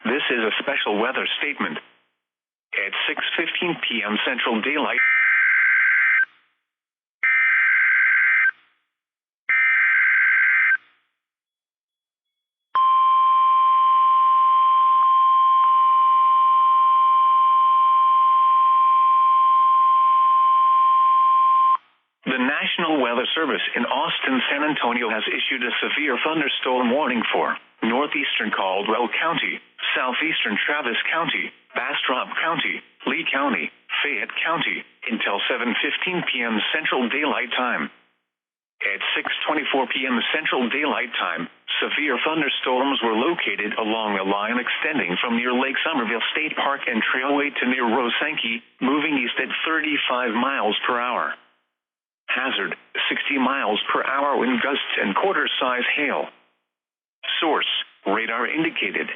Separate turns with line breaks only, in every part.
This is a special weather statement. At 6:15 p.m. Central Daylight. The National Weather Service in Austin, San Antonio has issued a severe thunderstorm warning for northeastern Caldwell County, southeastern Travis County, Bastrop County, Lee County, Fayette County, until 7:15 p.m. Central Daylight Time. At 6:24 p.m. Central Daylight Time, severe thunderstorms were located along a line extending from near Lake Somerville State Park and Trailway to near Rosanke, moving east at 35 miles per hour. Hazard, 60 miles per hour wind gusts and quarter-size hail. Source, radar indicated.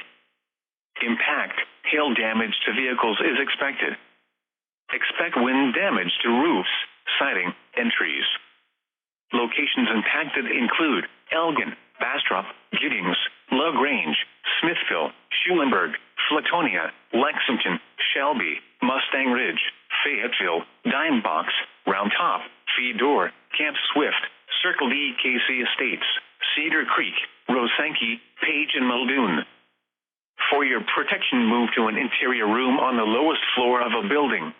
Impact, hail damage to vehicles is expected. Expect wind damage to roofs, siding, and trees. Locations impacted include Elgin, Bastrop, Giddings, LaGrange, Smithville, Schulenburg, Flatonia, Lexington, Shelby, Mustang Ridge, Fayetteville, Dimebox, Round Top, Fedor, Camp Swift, Circle D, KC Estates, Cedar Creek, Rosanke, Page, and Muldoon. For your protection, move to an interior room on the lowest floor of a building.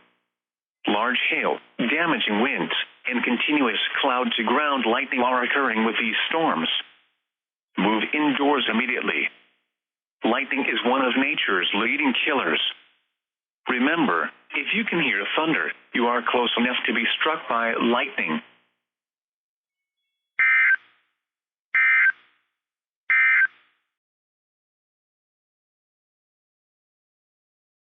Large hail, damaging winds, and continuous cloud-to-ground lightning are occurring with these storms. Move indoors immediately. Lightning is one of nature's leading killers. Remember, if you can hear thunder, you are close enough to be struck by lightning.